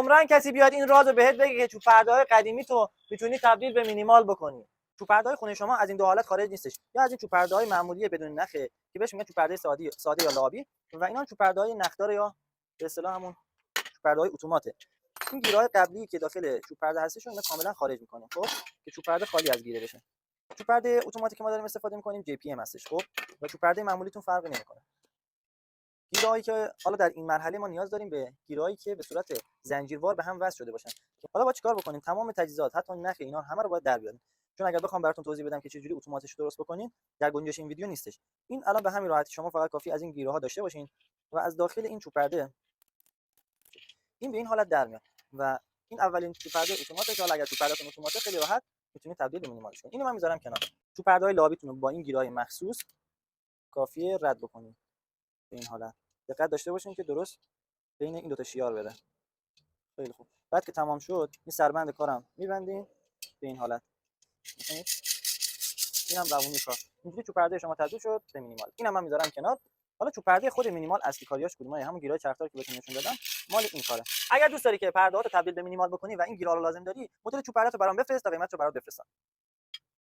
عمرن کسی بیاد این رازو بهت بگه که چوب پرده‌های قدیمی تو میتونی تبدیل به مینیمال بکنی. چوب پرده‌های خونه شما از این دو حالت خارج نیستش، یا از این چوب پرده‌های معمولی بدون نخه که بهش میگن چوب پرده ساده یا لابی، و اینا چوب پرده‌های نخدار یا به اصطلاح همون چوب پرده‌های اتوماته. این گیرهای قبلی که داخل چوب پرده هستش رو اینا کاملا خارج می‌کنه، خب که چوب پرده خالی از گیره بشه. چوب پرده اتوماتیک که ما داریم استفاده می‌کنیم جی پی ام هستش، خب و چوب پرده معمولیتون فرقی نمی‌کنه. گیرهایی که حالا در این مرحله ما نیاز داریم به گیرهایی که به صورت زنجیروار به هم وصل شده باشن. حالا با چیکار بکنیم؟ تمام تجهیزات حتی نخ اینا همه رو باید در بیاریم، چون اگر بخوام براتون توضیح بدم که چجوری اتوماتیک درست بکنین در گنجش این ویدیو نیستش. این الان به همین راحتی شما فقط کافی از این گیرها داشته باشین و از داخل این چوب پرده این به این حالت در میاد و این اولین چوب پرده اتوماتیک که حالا اگر چوب پردهتون اتوماتیک خیلی راحت میتونید تبدیل به مینیمالش کنید. اینو من میذارم کنار. چوب پرده‌های لابیتون رو با این گیرهای مخصوص کافیه رد بکنید به این حالت. دقت داشته باشین که درست بین این دو تا شیار بره. خیلی خوب. بعد که تمام شد این سربند کارم میبندیم به این حالت. می‌بینید؟ اینم روونی کار. اینجوری چوب پرده شما تبدیل شد به مینیمال. اینم من میذارم کنار. حالا چوب پرده خود مینیمال اصلی کاریاش کدومه؟ همون گیرای چرخدار که بهتون نشون دادم مال این کاره. اگر دوست داری که پرده‌هات تبدیل به مینیمال بکنی و این گیرا رو لازم داری، مدل چوب پرده رو برام بفرست تا قیمت رو برات بفرستم.